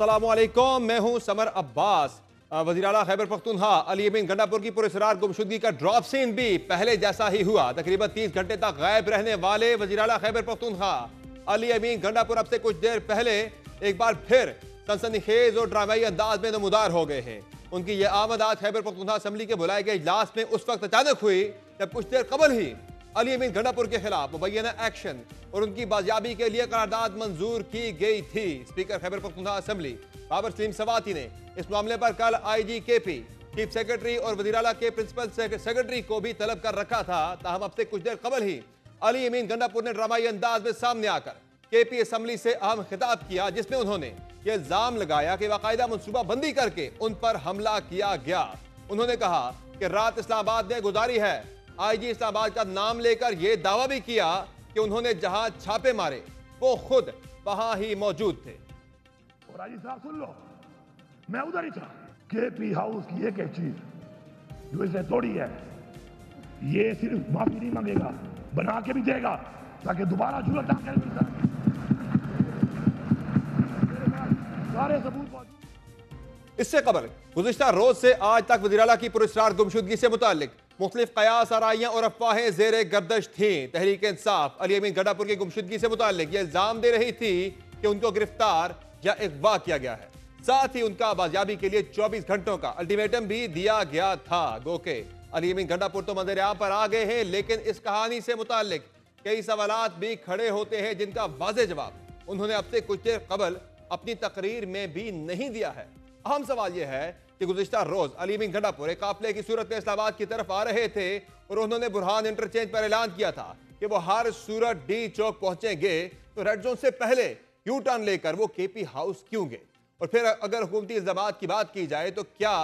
अस्सलामुअलैकुम, मैं हूं समर अब्बास। वज़ीर आला खैबर पख्तूनख्वा अली अमीन गंडापुर की पुरस्रार गुमशुदगी का ड्रॉप सीन भी पहले जैसा ही हुआ। तकरीबन 30 घंटे तक गायब रहने वाले वज़ीर आला खैबर पख्तूनख्वा अली अमीन गंडापुर अब से कुछ देर पहले एक बार फिर सनसनीखेज और ड्रामाई अंदाज में नमूदार हो गए हैं। उनकी यह आमद आज खैबर पख्तूनख्वा असम्बली के बुलाए गए इजलास में उस वक्त अचानक हुई जब कुछ देर कबल ही अली अमीन गंडापुर के खिलाफ मुबैना एक्शन और उनकी बाजियाबी के लिए करारदाद मंजूर की गई थी। स्पीकर खैबर पख्तूनख्वा असम्बली बाबर सलीम सवाती ने इस मामले पर कल आईजी केपी, चीफ सेक्रेटरी और वज़ीर आला के प्रिंसिपल सेक्रेटरी को भी तलब कर रखा था। ताहम अब से कुछ देर कबल ही अली अमीन गंडापुर ने ड्रामाई अंदाज में सामने आकर केपी असम्बली से अहम खिताब किया, जिसमें उन्होंने ये इल्जाम लगाया कि बाकायदा मनसूबा बंदी करके उन पर हमला किया गया। उन्होंने कहा कि रात इस्लामाबाद ने गुजारी है। आईजी इस्लामाबाद का नाम लेकर यह दावा भी किया कि उन्होंने जहां छापे मारे वो खुद वहां ही मौजूद थे। और आईजी साहब सुन लो, मैं उधर ही था। केपी हाउस की एक चीज जो इसने तोड़ी है, ये सिर्फ माफी नहीं मांगेगा, बना के भी देगा ताकि दोबारा जरूरत ना करे। सारे सबूत मौजूद। इससे कबल गुज़िश्ता रोज से आज तक वज़ीर आला की पुरस्रार गुमशुदगी से मुताल्लिक मुख्तलिफ कयास, आराइयां और अफवाहें ज़ेरे गर्दश थीं। तहरीक इंसाफ अली अमीन गंडापुर की गुमशुदगी से मुताल्लिक यह इल्जाम दे रही थी कि उनको गिरफ्तार या अगवा किया गया है। साथ ही उनका बाजियाबी के लिए 24 घंटों का अल्टीमेटम भी दिया गया था। गो के अली अमीन गंडापुर तो मंजर-ए-आम पर आ गए हैं, लेकिन इस कहानी से मुताल्लिक कई सवालात भी खड़े होते हैं जिनका वाज़ेह जवाब उन्होंने अब से कुछ देर कबल अपनी तकरीर में भी नहीं दिया है। अहम सवाल यह है कि गुज़िश्ता रोज अली अमीन गंडापुर एक काफिले की सूरत में इस्लामाबाद की तरफ आ रहे थे और उन्होंने बुरहान इंटरचेंज पर ऐलान किया था कि वो हर सूरत डी चौक पहुंचेंगे, तो रेड जोन से पहले यू टर्न लेकर वो केपी हाउस क्यों गए? और फिर अगर हुकूमती इल्जामात की बात की जाए तो क्या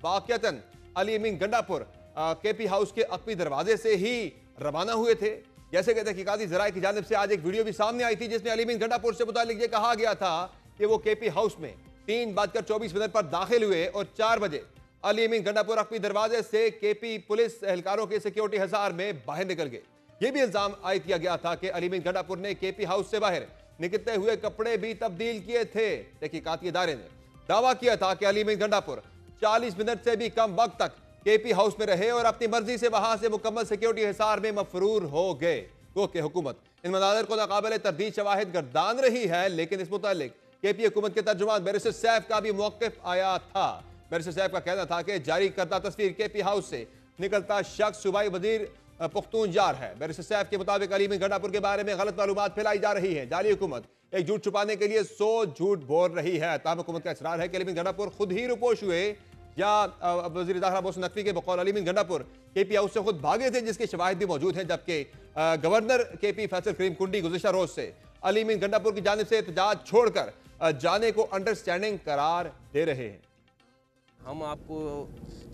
वाकयतन अली अमीन गंडापुर केपी हाउस के अक़वी दरवाजे से ही रवाना हुए थे? जैसे कि तहकीकाती ज़राए की जानिब से आज एक वीडियो भी सामने आई थी जिसमें अली अमीन गंडापुर से मुताल्लिक ये कहा गया था कि वो केपी हाउस में 3:24 पर दाखिल हुए और 4 बजे अली अमीन गंडापुर अक़वी दरवाजे से केपी पुलिस एहलकारों के सिक्योरिटी हजार में बाहर निकल गए। यह भी इल्जाम आयद किया गया था कि अली अमीन गंडापुर ने केपी हाउस से बाहर निकलते हुए कपड़े भी तब्दील किए थे। तहकीकाती इदारे ने दावा किया था कि अली अमीन गंडापुर 40 मिनट से भी कम वक्त तक केपी हाउस में रहे और अपनी मर्जी से वहां से मुकम्मल सिक्योरिटी हिसार में मफरूर हो गए। वो कि हुकूमत इन मनाज़िर को नाकाबिल तरदीद शवाहिद गर्दान रही है, लेकिन इस मुतालिक केपी हुकूमत के तर्जुमान बैरिस्टर सैफ का भी मौक़िफ़ आया था। बैरिस्टर सैफ का कहना था कि जारी करदा तस्वीर केपी हाउस से निकलता शख्स सूबाई वज़ीर पुख्तून जार है। बैरिस्टर सैफ के मुताबिक अली अमीन गंडापुर के बारे में गलत मालूमात फैलाई जा रही है। जाली हुकूमत एक झूठ छुपाने के लिए 100 झूठ बोल रही है। ताहम हुकूमत का इसरार है कि अली अमीन गंडापुर खुद ही रुपोश हुए या वज़ीर दाखिला मोहसिन नकवी के बकौल अली अमीन गंडापुर केपी हाउस से खुद भागे थे, जिसके शवाहिद भी मौजूद हैं। जबकि गवर्नर केपी फैसल करीम कुंडी गुज़िश्ता रोज से अली अमीन गंडापुर की जानिब से एहतजाज छोड़कर जाने को अंडरस्टैंडिंग करार दे रहे हैं। हम आपको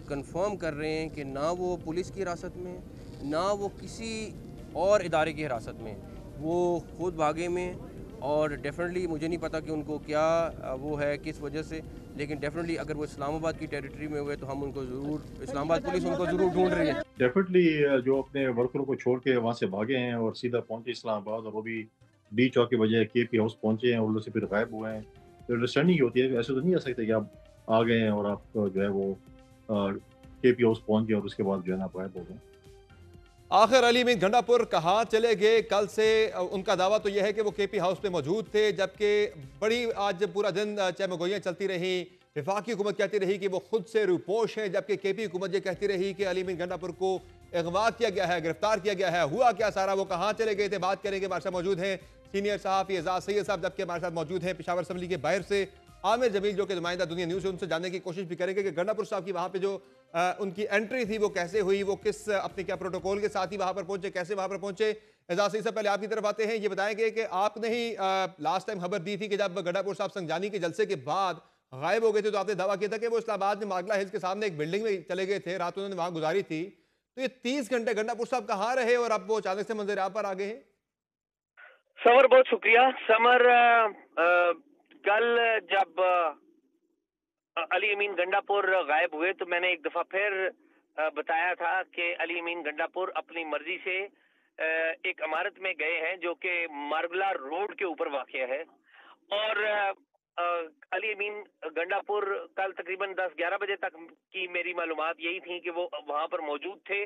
कंफर्म कर रहे हैं कि ना वो पुलिस की हिरासत में, ना वो किसी और इदारे की हिरासत में, वो खुद भागे में। और डेफिनेटली मुझे नहीं पता कि उनको क्या वो है, किस वजह से, लेकिन डेफिनेटली अगर वो इस्लामाबाद की टेरिटरी में हुए तो हम उनको ज़रूर, इस्लामाबाद पुलिस उनको ज़रूर ढूंढ रही है। डेफिनेटली जो अपने वर्करों को छोड़ के वहाँ से भागे हैं और सीधा पहुँचे इस्लामाबाद, और वो भी डी चौक के बजाय केपी हाउस पहुँचे हैं और उधर से फिर गायब हुए हैं, तो अंडरस्टैंडिंग होती है। ऐसे तो नहीं आ सकते कि आप आ गए हैं और आप जो है वो केपी हाउस पहुँच गए और उसके बाद जो है ना गायब हो गए। आखिर अली अमीन गंडापुर कहाँ चले गए? कल से उनका दावा तो यह है कि वो केपी हाउस में मौजूद थे, जबकि बड़ी आज पूरा दिन चहमगोइयाँ चलती रही। वफाकी हुकूमत कहती रही कि वो खुद से रूपोश है, जबकि केपी हुकूमत ये कहती रही कि अली अमीन गंडापुर को अगवा किया गया है, गिरफ्तार किया गया है। हुआ क्या सारा, वो कहाँ चले गए थे? बात करेंगे। हमारे साथ मौजूद हैं सीनियर सहाफ़ी एजाज सैयद साहब, जबकि हमारे साथ मौजूद हैं पेशावर असम्बली के बाहर से आमिर जमील, जो कि नुमाइंदा दुनिया न्यूज़ से, उनसे जानने की कोशिश भी करेंगे कि गंडापुर साहब की वहाँ पे जो उनकी एंट्री थी वो कैसे हुई, वो किस अपने क्या प्रोटोकॉल के साथ ही वहाँ पर पहुँचे, कैसे वहाँ पर पहुँचे। एजाज सैयद साहब, पहले आपकी तरफ आते हैं। ये बताएंगे कि आपने ही लास्ट टाइम खबर दी थी कि जब गंडापुर साहब संजानी के जलसे के बाद गायब हो गए थे, तो आपने दावा किया था कि वो इस्लामाबाद में मागला हिल्स के सामने एक बिल्डिंग में चले गए थे, रात उन्होंने वहाँ गुजारी थी। तो ये 30 घंटे गंडापुर साहब कहाँ रहे और अब वो अचानक से मंजर आप पर आ गए हैं? समर, बहुत शुक्रिया। समर, कल जब अली अमीन गंडापुर गायब हुए तो मैंने एक दफा फिर बताया था कि अली अमीन गंडापुर अपनी मर्जी से एक इमारत में गए हैं जो कि मारगला रोड के ऊपर वाक़ है, और अली अमीन गंडापुर कल तकरीबन 10-11 बजे तक की मेरी मालूमात यही थी कि वो वहां पर मौजूद थे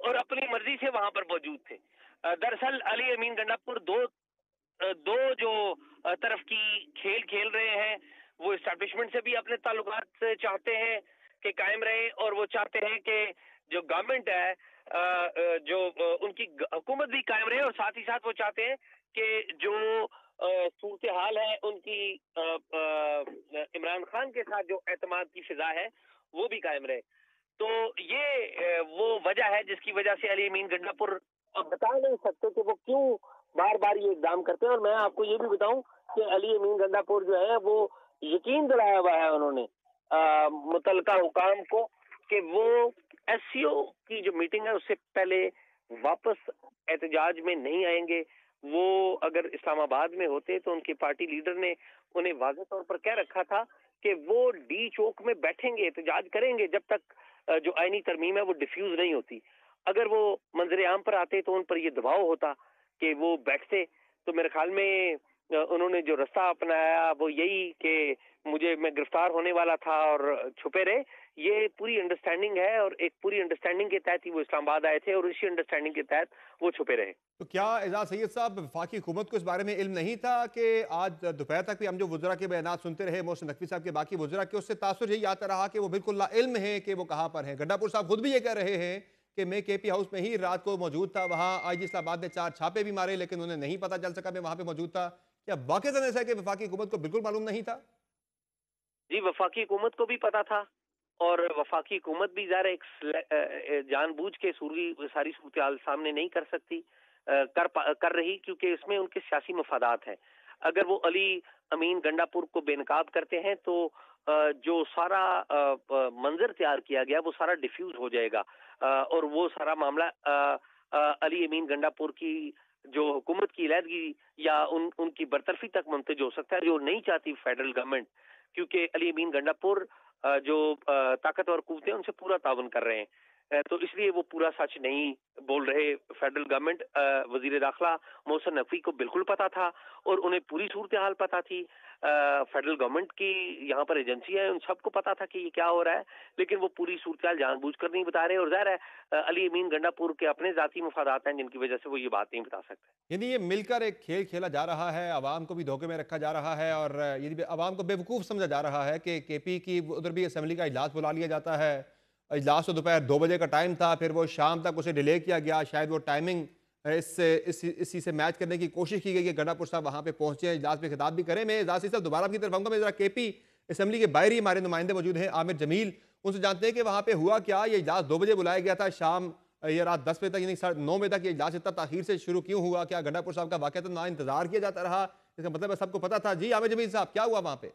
और अपनी मर्जी से वहां पर मौजूद थे। दरअसल अली अमीन गंडापुर दो जो तरफ की खेल खेल रहे हैं, वो इस्टेब्लिशमेंट से भी अपने ताल्लुकात चाहते हैं कि कायम रहे और वो चाहते हैं कि जो गवर्नमेंट है जो उनकी हुकूमत भी कायम रहे और साथ ही साथ वो चाहते हैं कि जो सूरत हाल है उनकी इमरान खान के साथ जो एतमाद की फिजा है वो भी कायम रहे। तो ये वो वजह है जिसकी वजह से अली अमीन गंडापुर अब बता नहीं सकते कि वो क्यों बार बार ये इकदाम करते हैं। और मैं आपको ये भी बताऊं कि अली अमीन गंडापुर जो है वो यकीन दिलाया हुआ है उन्होंने मुतलका हुकाम को कि वो एससीओ की जो मीटिंग है उससे पहले वापस एहतजाज में नहीं आएंगे। वो अगर इस्लामाबाद में होते तो उनकी पार्टी लीडर ने उन्हें वाज़ेह तौर पर कह रखा था कि वो डी चौक में बैठेंगे, एहतजाज करेंगे जब तक जो आईनी तरमीम है वो डिफ्यूज नहीं होती। अगर वो मंजर आम पर आते तो उन पर ये दबाव होता कि वो बैठते। तो मेरे ख्याल में उन्होंने जो रास्ता अपनाया वो यही कि मैं गिरफ्तार होने वाला था और छुपे रहे। ये पूरी अंडरस्टैंडिंग है और एक पूरी अंडरस्टैंडिंग के तहत ही वो इस्लामाबाद आए थे और इसी अंडरस्टैंडिंग के तहत वो छुपे रहे। तो क्या एजाज सैयद साहब, वफाकी हुकूमत को इस बारे में इल्म नहीं था कि आज दोपहर तक भी हम जो वज़रा के बयान सुनते रहे, मोहसिन नकवी साहब के बाकी वज़रा के, उससे तासुर यही आता रहा कि वो बिल्कुल ला इल्म है कि वो कहाँ पर हैं। गंडापुर साहब खुद भी ये कह रहे हैं कि मैं केपी हाउस में ही रात को मौजूद था, वहाँ आईजी इस्लामाबाद ने 4 छापे भी मारे लेकिन उन्हें नहीं पता चल सका मैं वहाँ पे मौजूद था। क्या वाक़ई ऐसा है कि वफाकी हुकूमत को बिल्कुल मालूम नहीं था? जी, वफाकी हुकूमत को भी पता था और वफाकी हुकूमत भी ज़ाहिर एक जानबूझ के सारी सूरत सामने नहीं कर सकती, कर रही, क्योंकि इसमें उनके सियासी मफादात हैं। अगर वो अली अमीन गंडापुर को बेनकाब करते हैं तो जो सारा मंजर तैयार किया गया वो सारा डिफ्यूज हो जाएगा और वो सारा मामला अली अमीन गंडापुर की जो हुकूमत की अलहदगी या उनकी बरतरफी तक मुंतज हो सकता है, जो नहीं चाहती फेडरल गवर्नमेंट, क्योंकि अली अमीन गंडापुर जो ताकतवर कुव्वतें उनसे पूरा ताउन कर रहे हैं। तो इसलिए वो पूरा सच नहीं बोल रहे। फेडरल गवर्नमेंट वजीर दाखिला मोहसिन नकवी को बिल्कुल पता था और उन्हें पूरी सूरत हाल पता थी। फेडरल गवर्नमेंट की यहाँ पर एजेंसी है, उन सबको पता था कि ये क्या हो रहा है, लेकिन वो पूरी सूरत हाल जानबूझकर नहीं बता रहे। और ज़ाहिर है अली अमीन गंडापुर के अपने ज़ाती मफादात हैं जिनकी वजह से वो ये बात नहीं बता सकते। यानी ये मिलकर एक खेल खेला जा रहा है, आवाम को भी धोखे में रखा जा रहा है और ये भी आवाम को बेवकूफ़ समझा जा रहा है कि केपी की उधर भी असम्बली का इजलास बुला लिया जाता है। इजलास तो दोपहर 2 बजे का टाइम था, फिर वो शाम तक उसे डिले किया गया। शायद वो टाइमिंग इसी से मैच करने की कोशिश की गई कि गंडापुर साहब वहाँ पे पहुँचे, इजलास में खिताब भी करें। मैं इजलास साहब दोबारा आपकी तरफ आऊँगा। मैं ज़रा केपी असम्बली के बाहर ही हमारे नुमाइंदे मौजूद हैं, आमिर जमील, उनसे जानते हैं कि वहाँ पे हुआ क्या। ये इजलास 2 बजे बुलाया गया था, शाम या रात 10 बजे तक यानी 9:30 बजे तक ये इजलास इतना ताखीर से शुरू क्यों हुआ? क्या गंडापुर साहब का वाक़या तो ना इंतजार किया जाता रहा? इसका मतलब है सबको पता था। जी आमिर जमील साहब, क्या हुआ वहाँ पे?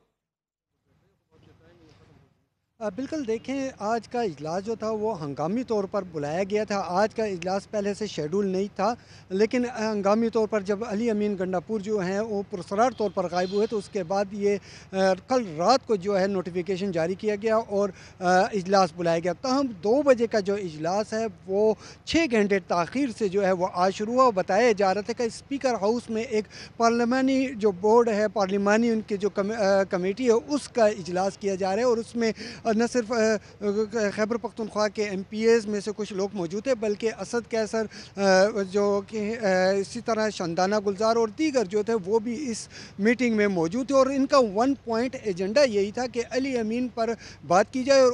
बिल्कुल देखें, आज का इजलास जो था वो हंगामी तौर पर बुलाया गया था। आज का इजलास पहले से शेड्यूल नहीं था, लेकिन हंगामी तौर पर जब अली अमीन गंडापुर जो हैं वो पुरसरार तौर पर गायब हुए तो उसके बाद ये कल रात को जो है नोटिफिकेशन जारी किया गया और इजलास बुलाया गया। तहम 2 बजे का जो इजलास है वो 6 घंटे ताख़ीर से जो है वो आज शुरू हुआ। बताया जा रहा था कि स्पीकर हाउस में एक पार्लिमानी जो बोर्ड है, पार्लिमानी उनकी जो कमेटी है, उसका इजलास किया जा रहा है और उसमें न सिर्फ खैबर पख्तूनख्वा के MPs में से कुछ लोग मौजूद थे, बल्कि असद कैसर जो कि इसी तरह शंदाना गुलजार और दीगर जो थे वो भी इस मीटिंग में मौजूद थे। और इनका 1 पॉइंट एजेंडा यही था कि अली अमीन पर बात की जाए और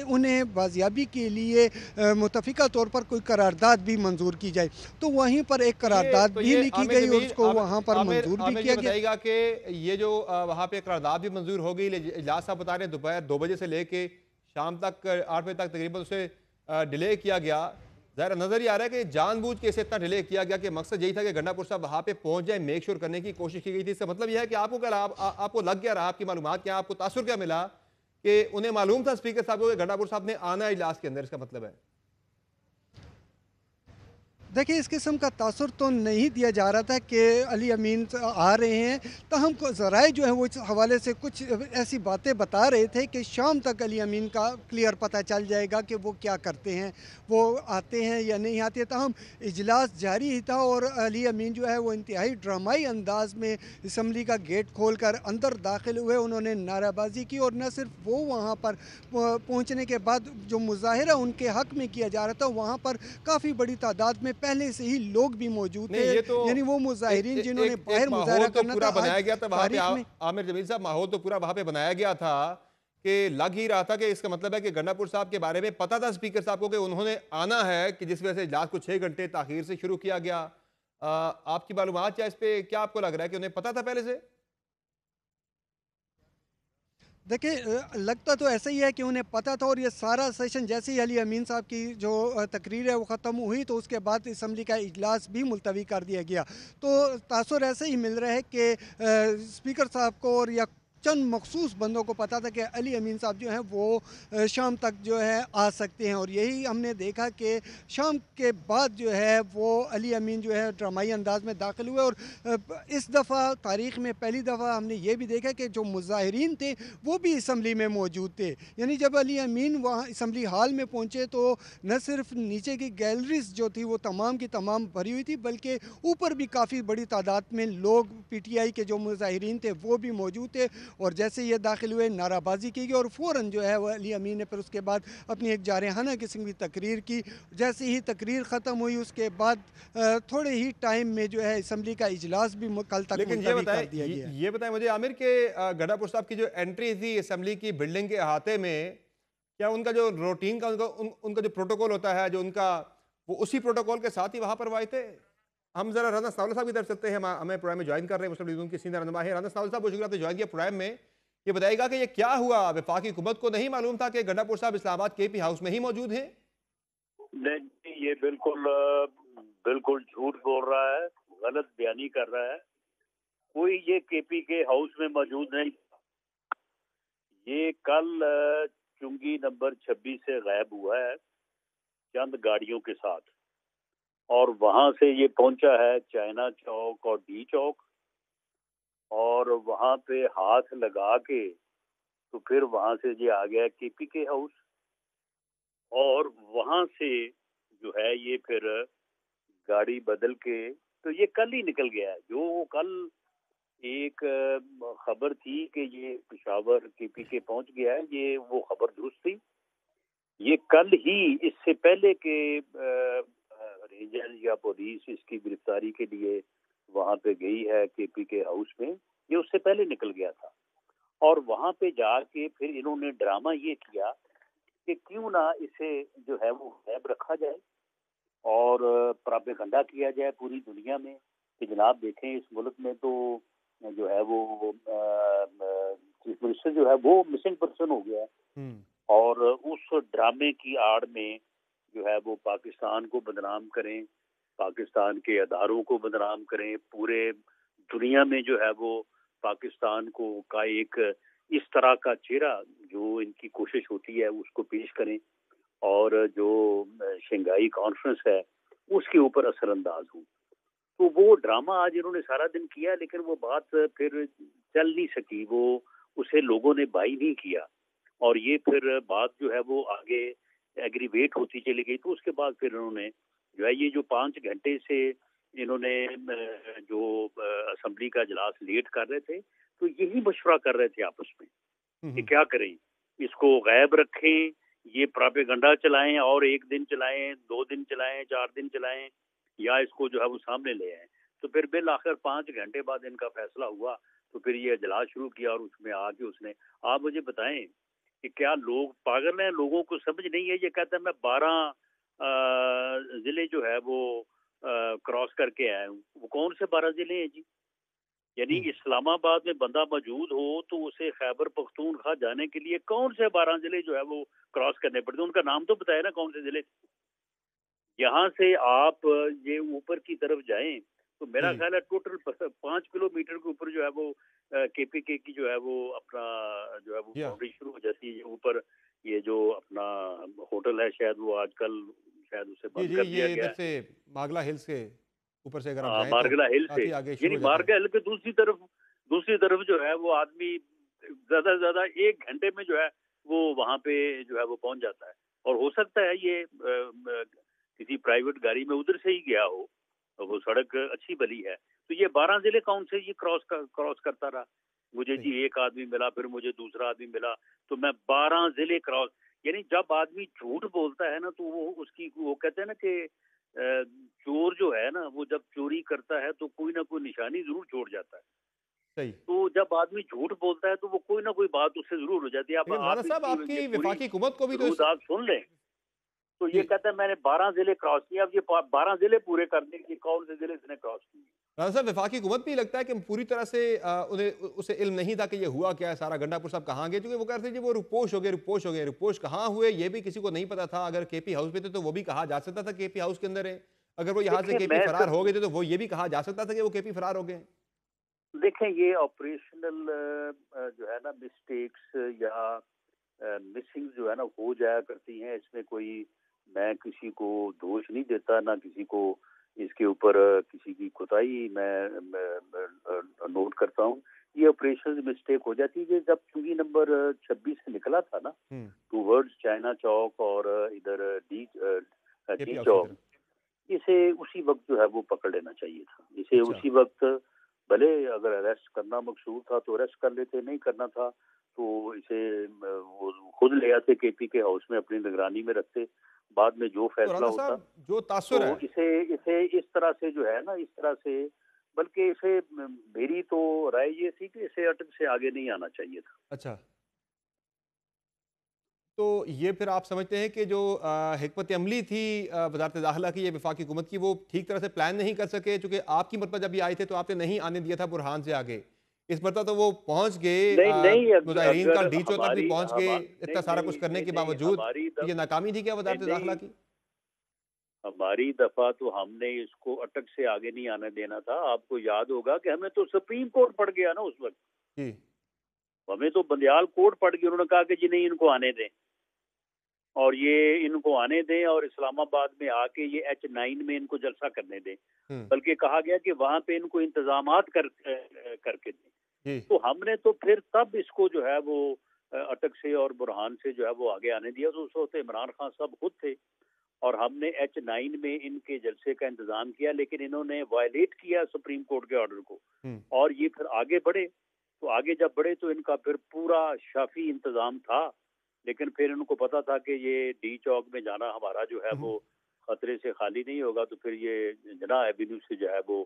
उन्हें बाजियाबी के लिए मुतफ़िका तौर पर कोई करारदाद भी मंजूर की जाए। तो वहीं पर एक करारदाद भी लिखी गई और उसको वहाँ पर मंजूर भी किया गया कि ये जो वहाँ पे करारदाद भी मंजूर हो गई। इजलास साहब बता रहे हैं दोपहर 2 बजे से लेके शाम तक 8 बजे तक तकरीबन उसे डिले किया गया। ज़ाहिर नज़र ही आ रहा है कि जानबूझ के इसे इतना डिले किया गया कि मकसद यही था कि गंडापुर साहब वहाँ पे पहुँच जाए, मेक श्योर करने की कोशिश की गई थी। इसका मतलब यह है कि आपको क्या आपको लग गया रहा, आपकी मालूमात क्या, आपको तासुर क्या मिला कि उन्हें मालूम था स्पीकर साहब को कि गंडापुर साहब ने आना है इजलास के अंदर? इसका मतलब है देखिए, इस किस्म का तासुर तो नहीं दिया जा रहा था कि अली अमीन आ रहे हैं, ताहम को ज़राए जो है वो इस हवाले से कुछ ऐसी बातें बता रहे थे कि शाम तक अली अमीन का क्लियर पता चल जाएगा कि वो क्या करते हैं, वो आते हैं या नहीं आते। ताहम इजलास जारी ही था और अली अमीन जो है वो इंतहाई ड्रामाई अंदाज में इसम्बली का गेट खोल कर अंदर दाखिल हुए। उन्होंने नाराबाजी की और न सिर्फ वो वहाँ पर पहुँचने के बाद जो मुजाहिरा उनके हक़ में किया जा रहा था, वहाँ पर काफ़ी बड़ी तादाद में पहले से ही लोग भी मौजूद नहीं, थे। ये तो यानी वो एक मुजाहिरीन एक जिन्होंने एक एक बाहर माहौल मुजाहरा तो करना था, पूरा बनाया आज गया था वहाँ पे तारीख में। आमिर जमील साहब, माहौल तो पूरा वहाँ पे बनाया गया था कि लग ही रहा था कि इसका मतलब है कि गंडापुर साहब के बारे में पता था स्पीकर साहब को कि उन्होंने आना है, कि जिस वजह से इजलास को 6 घंटे ताखीर से शुरू किया गया। आपकी मालूमात क्या इस पे, क्या आपको लग रहा है कि उन्हें पता था पहले से? देखिए, लगता तो ऐसा ही है कि उन्हें पता था और ये सारा सेशन जैसे ही अली अमीन साहब की जो तकरीर है वो ख़त्म हुई तो उसके बाद असम्बली का इजलास भी मुलतवी कर दिया गया। तो तासुर ऐसे ही मिल रहा है कि स्पीकर साहब को और या चंद मखसूस बंदों को पता था कि अली अमीन साहब जो हैं वो शाम तक जो है आ सकते हैं, और यही हमने देखा कि शाम के बाद जो है वो अली अमीन जो है ड्रामाई अंदाज में दाखिल हुए। और इस दफ़ा तारीख़ में पहली दफ़ा हमने ये भी देखा कि जो मुजाहिरीन थे वो भी असम्बली में मौजूद थे। यानी जब अली अमीन वहाँ असम्बली हाल में पहुँचे तो न सिर्फ नीचे की गैलरीज जो थी वो तमाम की तमाम भरी हुई थी, बल्कि ऊपर भी काफ़ी बड़ी तादाद में लोग पीटीआई के जो मुजाहिरीन थे वो भी मौजूद थे। और जैसे ये दाखिल हुए नाराबाजी की गई और फ़ौरन जो है वह अली अमीन ने फिर उसके बाद अपनी एक जारहाना किस्म की तकरीर की। जैसे ही तकरीर ख़त्म हुई उसके बाद थोड़े ही टाइम में जो है असम्बली का इजलास भी कल तक लेकिन मुलतवी कर दिया गया है। ये बताएं मुझे आमिर के गंडापुर साहब की जो एंट्री थी असेंबली की बिल्डिंग के अहाते में, क्या उनका जो रूटीन का उनका जो प्रोटोकॉल होता है जो उनका, वो उसी प्रोटोकॉल के साथ ही वहां पर वो आए थे? हम जरा राना सनाउल्लाह साहब की तरफ चलते हैं, हमें प्रोग्राम में ज्वाइन कर रहे हैं मुस्लिम लीग उनके सीनियर रहनुमा है राना सनाउल्लाह साहब, बहुत शुक्रिया आपने ज्वाइन किया प्रोग्राम में। ये बताइएगा कि ये क्या हुआ, वफाकी हुकूमत को नहीं मालूम था कि गंडापुर साहब इस्लामाबाद केपी हाउस में ही मौजूद हैं? नहीं, ये बिल्कुल बिल्कुल झूठ बोल रहा है, गलत बयानी कर रहा है। कोई ये केपी के हाउस में मौजूद नहीं। ये कल चुंगी नंबर 26 से गायब हुआ है चंद गाड़ियों के साथ, और वहां से ये पहुंचा है चाइना चौक और डी चौक, और वहां पे हाथ लगा के तो फिर वहां से ये आ गया केपी के हाउस, और वहां से जो है ये फिर गाड़ी बदल के तो ये कल ही निकल गया है। जो कल एक खबर थी कि ये पेशावर केपी के पहुंच गया है, ये वो खबर दुरुस्त थी। ये कल ही, इससे पहले के रेंजर या पुलिस इसकी गिरफ्तारी के लिए वहां पे गई है केपी के हाउस में, ये उससे पहले निकल गया था। और वहां पे जाके फिर इन्होंने ड्रामा ये किया कि क्यों ना इसे जो है वो गैब रखा जाए और प्रोपेगेंडा किया जाए पूरी दुनिया में कि जनाब देखें इस मुल्क में तो जो है वो चीफ मिनिस्टर जो है वो मिसिंग पर्सन हो गया है। और उस ड्रामे की आड़ में जो है वो पाकिस्तान को बदनाम करें, पाकिस्तान के अदारों को बदनाम करें, पूरे दुनिया में जो है वो पाकिस्तान को का एक इस तरह का चेहरा जो इनकी कोशिश होती है उसको पेश करें, और जो शंघाई कॉन्फ्रेंस है उसके ऊपर असरअंदाज हूँ। तो वो ड्रामा आज इन्होंने सारा दिन किया, लेकिन वो बात फिर चल नहीं सकी, वो उसे लोगों ने बाई नहीं किया, और ये फिर बात जो है वो आगे एग्रीवेट होती चली गई। तो उसके बाद फिर इन्होंने जो है ये जो 5 घंटे से इन्होंने जो असेंबली का इजलास लेट कर रहे थे, तो यही मशवरा कर रहे थे आपस में कि क्या करें, इसको गायब रखें, ये प्रोपेगेंडा चलाएं और 1 दिन चलाएं, 2 दिन चलाएं, 4 दिन चलाएं, या इसको जो है वो सामने ले आए। तो फिर बिल आखिर 5 घंटे बाद इनका फैसला हुआ, तो फिर ये इजलास शुरू किया, और उसमें आके उसने, आप मुझे बताएं कि क्या लोग पागल हैं? लोगों को समझ नहीं है। ये कहता है मैं 12 जिले जो है वो क्रॉस करके आया हूँ। वो कौन से 12 जिले हैं जी? यानी इस्लामाबाद में बंदा मौजूद हो तो उसे खैबर पख्तूनख्वा जाने के लिए कौन से 12 जिले जो है वो क्रॉस करने पड़ते? उनका नाम तो बताया ना कौन से जिले। यहाँ से आप ये ऊपर की तरफ जाएं तो मेरा ख्याल है टोटल 5 किलोमीटर के ऊपर जो है वो केपीके की जो है वो अपना जो है वो बाउंड्री शुरू हो जाती है। ऊपर ये जो अपना होटल है शायद वो आजकल शायद उसे बंद कर दिया गया है। मागला हिल्स के ऊपर से अगर आप हाँ, जाएं तो मार्गला हिल से, काफी आगे शुरू यानी हो जाता है। मार्गला हिल के दूसरी तरफ जो है वो आदमी ज्यादा से ज्यादा 1 घंटे में जो है वो वहां पे जो है वो पहुंच जाता है। और हो सकता है ये किसी प्राइवेट गाड़ी में उधर से ही गया हो, तो वो सड़क अच्छी भली है। तो ये 12 जिले कौन से ये क्रॉस करता रहा। मुझे सही। जी एक आदमी मिला, फिर मुझे दूसरा आदमी मिला, तो मैं 12 जिले क्रॉस। यानी जब आदमी झूठ बोलता है ना, तो वो कहते हैं ना कि चोर जो है ना, वो जब चोरी करता है तो कोई ना कोई निशानी जरूर छोड़ जाता है। सही। तो जब आदमी झूठ बोलता है तो वो कोई ना कोई बात उससे जरूर हो जाती है। अब लेकिन राणा आप साहब, इसकी ये आपकी पूरी वफाकी हुकूमत को भी तो रूद आप सुन लें, तो ये जी। कहता है मैंने 12 जिले क्रॉस किए। अब ये 12 जिले पूरे करने के कौन से जिले इसने क्रॉस किए? राणा साहब, वफाकी हुकूमत भी लगता है कि पूरी तरह से उसे इल्म नहीं था कि ये हुआ क्या है सारा। गंडापुर साहब कहाँ गए, क्योंकि वो कह रहे थे जी वो रुपोश कहाँ हुए ये भी किसी को नहीं पता था। अगर केपी हाउस में थे तो वो भी कहा जा सकता था केपी हाउस के अंदर है। अगर वो यहाँ से देखिए केपी मैं फरार हो गए थे तो वो ये भी कहा जा सकता था कि वो केपी फरार हो गए। देखें, ये ऑपरेशनल जो है ना मिस्टेक्स या मिसिंग जो है ना हो जाया करती हैं। इसमें कोई, मैं किसी को दोष नहीं देता, ना किसी को इसके ऊपर किसी की कोताही मैं नोट करता हूँ। ये ऑपरेशनल मिस्टेक हो जाती है। जब चुंगी नंबर 26 से निकला था ना टूवर्ड्स चाइना चौक और इधर केपी डी हाउस की चौक, तरफ। इसे उसी वक्त जो है वो पकड़ लेना चाहिए था। इसे अच्छा। उसी वक्त, भले अगर अरेस्ट करना मकसूद था तो अरेस्ट कर लेते, नहीं करना था तो इसे वो खुद ले आते केपी के हाउस में, अपनी निगरानी में रखते। बाद में जो तो फैसला राणा होता, साहब, जो तासुर तो है। इसे इस तरह से जो है ना, इस तरह से, बल्कि इसे मेरी तो राय ये थी कि इसे अटक से आगे नहीं आना चाहिए था। अच्छा, तो ये फिर आप समझते हैं कि जो हिकमत अमली थी वजारत दाखिला की, ये वफाकी हुकूमत की, वो ठीक तरह से प्लान नहीं कर सके। चूंकि आपकी मरतबा जब ये आए थे तो आपने नहीं आने दिया था बुरहान से आगे। इस मरतबा तो वो पहुंच गए, नहीं नहीं, मुजाहिरीन का अगर डी चौक तक भी पहुंच गए। नहीं इतना सारा नहीं कुछ करने नहीं के नहीं, बावजूद ये नाकामी थी क्या नहीं वजारत दाखिला नहीं, की? हमारी दफा तो हमने इसको अटक से आगे नहीं आने देना था। आपको याद होगा कि हमें तो सुप्रीम कोर्ट पड़ गया ना उस वक्त। जी। हमें तो बंदियाल कोर्ट पड़ गई, उन्होंने कहा कि जी नहीं, इनको आने दें, और ये इनको आने दें और इस्लामाबाद में आके ये H9 में इनको जलसा करने दें। बल्कि कहा गया कि वहां पे इनको इंतजामात करके दें। जी। तो हमने तो फिर तब इसको जो है वो अटक से और बुरहान से जो है वो आगे आने दिया। तो उस वक्त इमरान खान साहब खुद थे और हमने H9 में इनके जलसे का इंतजाम किया, लेकिन इन्होंने वायलेट किया सुप्रीम कोर्ट के ऑर्डर को, और ये फिर आगे बढ़े। तो आगे जब बढ़े तो इनका फिर पूरा शाफी इंतजाम था, लेकिन फिर इनको पता था कि ये डी चौक में जाना हमारा जो है वो खतरे से खाली नहीं होगा, तो फिर ये जना एवेन्यू से जो है वो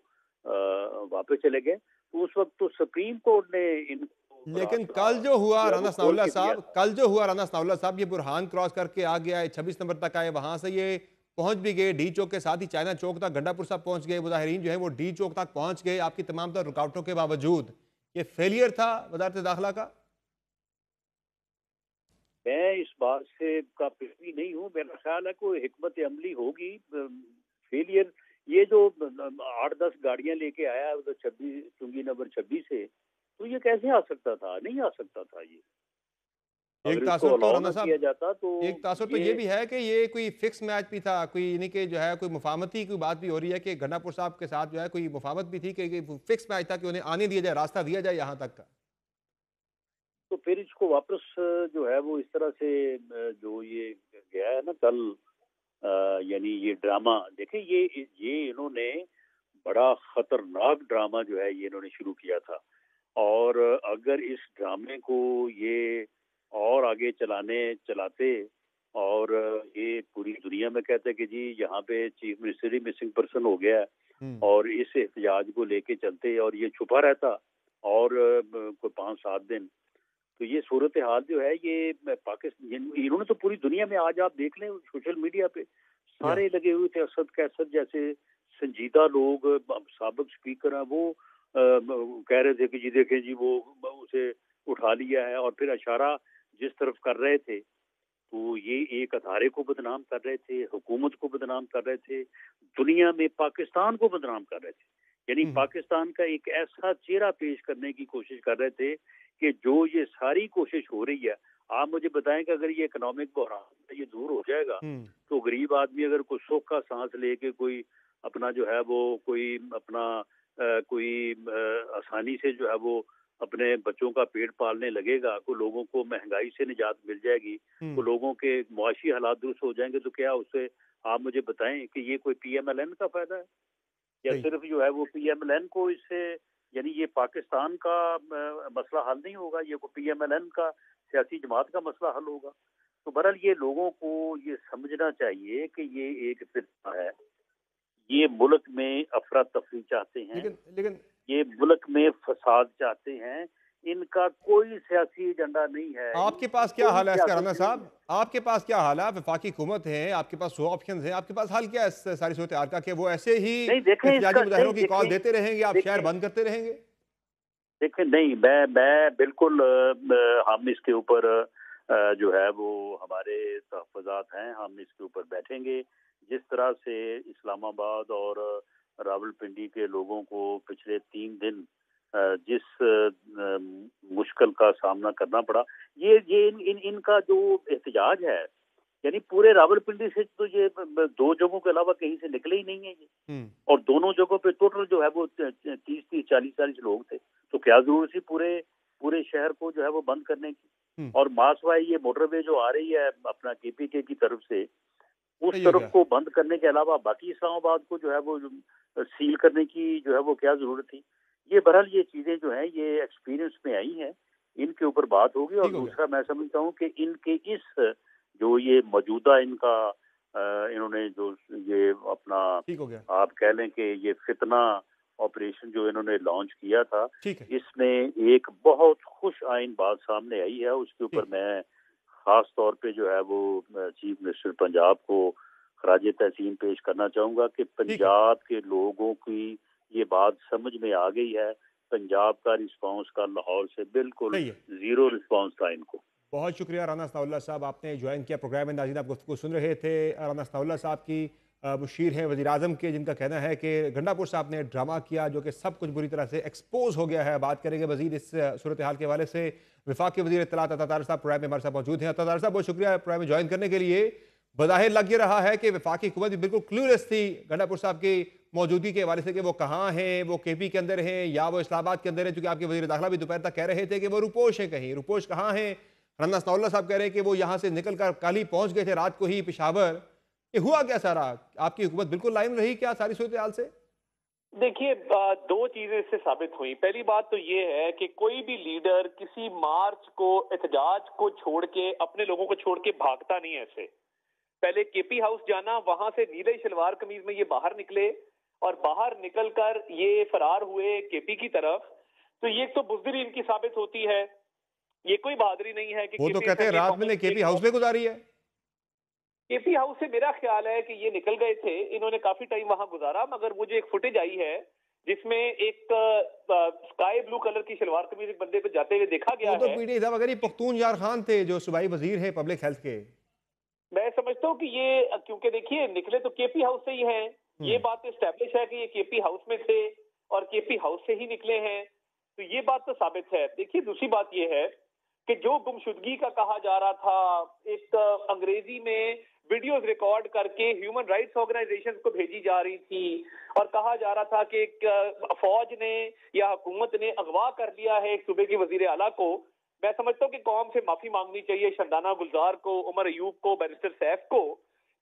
वापस चले गए। तो उस वक्त तो सुप्रीम कोर्ट ने इनको लेकिन कल जो हुआ राना खोल सनाउल्लाह के दिया साहब, ये बुरहान क्रॉस करके आ गया, 26 नंबर तक आए, वहां से ये पहुंच भी गए डी चौक के साथ ही चाइना चौक तक। गंडापुर साहब पहुंच गए, मुजाहिरीन जो है वो डी चौक तक पहुंच गए। आपकी तमाम तर रुकावटों के बावजूद ये फेलियर था वजारत दाखिला का। मैं इस बात से का फिक्री नहीं हूँ। मेरा ख्याल है कोई हिकमत अमली होगी। फेलियर, ये जो 8-10 गाड़ियां लेके आया उधर 26 चुंगी नंबर 26 से, तो ये कैसे आ सकता था? नहीं आ सकता था ये। एक अगर इसको तासुर तो अलाउ राना ना साहब, किया जाता तो एक तासुर तो ये भी है कि ये कोई फिक्स मैच भी था, कोई यानी कि जो है कोई मुफाहमती की बात भी हो रही है कि गंडापुर साहब के साथ जो है कोई मुफाहमत भी थी कि फिक्स मैच था कि उन्हें आने दिया जाए, रास्ता दिया जाए यहाँ तक का। तो फिर इसको वापस जो है वो इस तरह से जो ये गया है ना कल, यानी ये ड्रामा देखें, ये इन्होंने बड़ा खतरनाक ड्रामा जो है ये इन्होंने शुरू किया था। और अगर इस ड्रामे को ये और आगे चलाते और ये पूरी दुनिया में कहते कि जी यहाँ पे चीफ मिनिस्टर ही मिसिंग पर्सन हो गया है, और इस एहतजाज को लेके चलते और ये छुपा रहता और कोई 5-7 दिन, तो ये सूरत हाल जो है ये पाकिस्तान, इन्होंने तो पूरी दुनिया में, आज आप देख लें सोशल मीडिया पे सारे लगे हुए थे। असद कैसर जैसे संजीदा लोग, साबिक स्पीकर हैं, वो कह रहे थे कि जी देखें जी वो उसे उठा लिया है, और फिर इशारा जिस तरफ कर रहे थे, तो ये एक अदारे को बदनाम कर रहे थे, हुकूमत को बदनाम कर रहे थे, दुनिया में पाकिस्तान को बदनाम कर रहे थे। यानी पाकिस्तान का एक ऐसा चेहरा पेश करने की कोशिश कर रहे थे कि जो ये सारी कोशिश हो रही है, आप मुझे बताएं कि अगर ये इकोनॉमिक बहरान ये दूर हो जाएगा तो गरीब आदमी अगर कोई सुख का सांस लेके कोई अपना जो है वो कोई अपना कोई आसानी से जो है वो अपने बच्चों का पेट पालने लगेगा, को लोगों को महंगाई से निजात मिल जाएगी, तो लोगों के मुआशी हालात दुरुस्त हो जाएंगे, तो क्या उससे आप मुझे बताएं कि ये कोई पीएमएलएन का फायदा है या सिर्फ जो है वो पीएमएलएन को इससे, यानी ये पाकिस्तान का मसला हल नहीं होगा, ये को पीएमएलएन का सियासी जमात का मसला हल होगा। तो बहरहाल ये लोगों को ये समझना चाहिए कि ये एक फितना है, ये मुल्क में अफरा तफरी चाहते हैं, लेकिन ये मुल्क में फसाद चाहते हैं, इनका कोई सियासी एजेंडा नहीं है। आपके पास क्या हाल है इसका राना साहब? आपके पास क्या हाल है? वफाकी हुकूमत है, आपके पास 100 ऑप्शन है, आपके पास हाल क्या है इस सारी सूरत हाल का कि वो ऐसे ही एहतजाजी मुजाहिरों की कॉल देते रहेंगे, आप शहर बंद करते रहेंगे? देखें, नहीं, मैं बिल्कुल हम इसके ऊपर जो है वो हमारे तहफ़्फ़ुज़ात हैं, हम इसके ऊपर बैठेंगे। जिस तरह से इस्लामाबाद और रावलपिंडी के लोगों को पिछले 3 दिन जिस मुश्किल का सामना करना पड़ा, ये इनका जो एहतजाज है, यानी पूरे रावलपिंडी से तो ये 2 जगहों के अलावा कहीं से निकले ही नहीं है ये, और दोनों जगहों पे टोटल जो है वो 30-30, 40-40 लोग थे। तो क्या जरूरत थी पूरे शहर को जो है वो बंद करने की? और मासवाई ये मोटरवे जो आ रही है अपना केपीके की तरफ से, उस तरफ को बंद करने के अलावा बाकी इस्लामाबाद को जो है वो सील करने की जो है वो क्या जरूरत थी? ये बहरहाल ये चीजें जो हैं ये एक्सपीरियंस में आई हैं, इनके ऊपर बात होगी। और दूसरा मैं समझता हूँ कि इनके इस जो ये मौजूदा इनका इन्होंने जो ये अपना आप कह लें कि ये फितना ऑपरेशन जो इन्होंने लॉन्च किया था, इसमें एक बहुत खुश आइन बात सामने आई है। उसके ऊपर मैं खास तौर पे जो है वो चीफ मिनिस्टर पंजाब को खराज तहसीन पेश करना चाहूँगा कि पंजाब के लोगों की ये बात समझ में आ गई है। पंजाब का रिस्पांस का लाहौर से बिल्कुल जीरो रिस्पांस था इनको। बहुत शुक्रिया राना सनाउल्लाह साहब, आपने ज्वाइन किया प्रोग्राम में। नाज़रीन, आप गुफ्तगू सुन रहे थे राना सनाउल्लाह साहब की, मुशीर हैं वज़ीर आज़म के, जिनका कहना है कि गंडापुर साहब ने ड्रामा किया जो कि सब कुछ बुरी तरह से एक्सपोज हो गया है। बात करेंगे मज़ीद इस सूरत हाल के हवाले से। वफाकी वज़ीर इत्तलात अता तारिक साहब प्रोग्राम में हमारे साथ मौजूद हैं। अता तारिक साहब, बहुत शुक्रिया प्रोग्राम में ज्वाइन करने के लिए। बज़ाहिर लग ये रहा है कि वफाकी हुकूमत भी बिल्कुल क्लूलेस थी गंडापुर साहब की मौजूदगी के हवाले से कि वो कहाँ हैं, वो केपी के अंदर हैं या वो इस्लामाबाद के अंदर है, क्योंकि आपके वज़ीर दाखिला भी दोपहर तक कह रहे थे कि वो रुपोश है, कहीं रुपोश कहाँ हैं। राना सनाउल्लाह साहब कह रहे हैं कि वो यहाँ से निकल कर कल ही पहुँच गए थे, रात को ही पेशावर। ये हुआ क्या सारा? आपकी हुकूमत बिल्कुल लाइन रही क्या सारी सूरत हाल से? देखिए, 2 चीजें इससे साबित हुई। पहली बात तो ये है कि कोई भी लीडर किसी मार्च को, एहतजाज को छोड़ के, अपने लोगों को छोड़ के भागता नहीं ऐसे। पहले केपी हाउस जाना, वहां से नीले शलवार कमीज में ये बाहर निकले और बाहर निकलकर ये फरार हुए केपी की तरफ, तो ये तो बुज़दिली इनकी साबित होती है। ये कोई बहादुरी नहीं है कि वो तो कहते हैं रात मैंने केपी हाउस में गुजारी है। केपी हाउस से मेरा ख्याल है कि ये निकल गए थे, इन्होंने काफी टाइम वहां गुजारा, मगर मुझे एक फुटेज आई है जिसमें एक स्काई ब्लू कलर की शलवार कमीज एक बंदे को जाते हुए देखा गया है। तो पीडी साहब, अगर ये पख्तून यार खान थे जो सूबाई वजीर है पब्लिक हेल्थ के, मैं समझता हूँ कि ये, क्योंकि देखिए निकले तो केपी हाउस से ही हैं, ये बात एस्टेब्लिश है कि ये केपी हाउस में थे और केपी हाउस से ही निकले हैं, तो ये बात तो साबित है। देखिए, दूसरी बात ये है कि जो गुमशुदगी का कहा जा रहा था, एक अंग्रेजी में वीडियोस रिकॉर्ड करके ह्यूमन राइट्स ऑर्गेनाइजेशंस को भेजी जा रही थी और कहा जा रहा था कि एक फौज ने या हुकूमत ने अगवा कर लिया है एक सूबे के वजीर आला को। मैं समझता हूँ कि कौम से माफी मांगनी चाहिए, शरदाना गुलजार को, उमर अयूब को, बैरिस्टर सैफ को,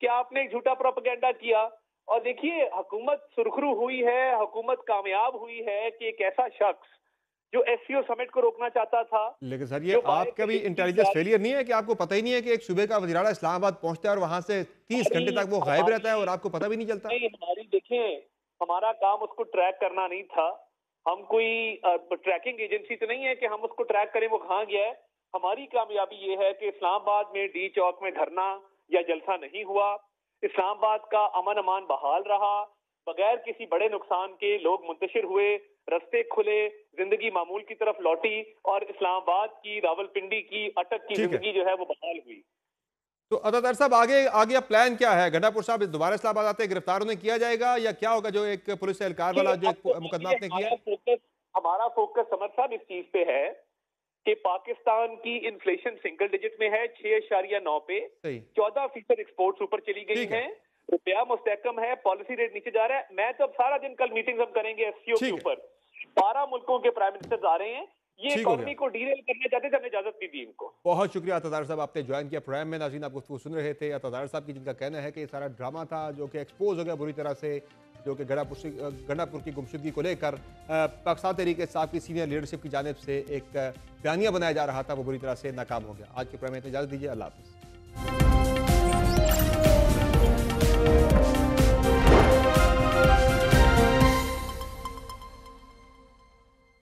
कि आपने एक झूठा प्रोपेगेंडा किया। और देखिए, हुकूमत सुरखरू हुई है, हुकूमत कामयाब हुई है कि एक ऐसा शख्स जो एससीओ समिट को रोकना चाहता था। लेकिन सर, ये आपका भी इंटेलिजेंस फेलियर नहीं है कि आपको पता ही नहीं है कि एक सूबे का वज़ीर आला इस्लामाबाद पहुंचता है और वहां से 30 घंटे तक वो गायब रहता है और आपको पता भी नहीं चलता? नहीं, देखें, हमारा काम उसको ट्रैक करना नहीं था। हम कोई ट्रैकिंग एजेंसी तो नहीं है कि हम उसको ट्रैक करें वो कहाँ गया है। हमारी कामयाबी ये है कि इस्लामाबाद में डी चौक में धरना या जलसा नहीं हुआ, इस्लामाबाद का अमन अमान बहाल रहा, बगैर किसी बड़े नुकसान के लोग मुंतशिर हुए, रस्ते खुले, जिंदगी मामूल की तरफ लौटी और इस्लामाबाद की, रावलपिंडी की, अटक की जिंदगी जो है वो बहाल हुई। तो अतातार साहब, आगे प्लान क्या है? गंडापुर साहब दोबारा इस्लामाबाद आते गिरफ्तार उन्हें किया जाएगा या क्या होगा? जो एक पुलिस एहलकार वाला जो एक मुकदमा आपने किया, हमारा फोकस समर साहब इस चीज पे है कि पाकिस्तान की इन्फ्लेशन सिंगल डिजिट में है 6.9 पे, 14% एक्सपोर्ट्स ऊपर चली गई हैं, रुपया मुस्तहकम है, पॉलिसी रेट नीचे जा रहा है। मैं तो अब सारा दिन कल मीटिंग हम करेंगे एससीओ के ठीक है। ऊपर। 12 मुल्कों के प्राइम मिनिस्टर आ रहे हैं, ये ठीक हो गया। इकोनॉमी को डीरेल करना चाहते थे, हमने इजाजत नहीं दी इनको। बहुत शुक्रिया अतादार साहब, आपने ज्वाइन किया प्रोग्राम में। नाज़रीन, आप गुफ्तगू सुन रहे थे अतादार साहब की, जिनका कहना है कि ये सारा ड्रामा था जो कि एक्सपोज हो गया बुरी तरह से, जो कि गंडापुर की गुमशुदगी को लेकर पाकिस्तान तहरीक इंसाफ की सीनियर लीडरशिप की जानिब से एक बयानिया बनाया जा रहा था, वो बुरी तरह से नाकाम हो गया। आज के प्रोग्राम में इजाज़त दीजिए, अल्लाह हाफ़िज़।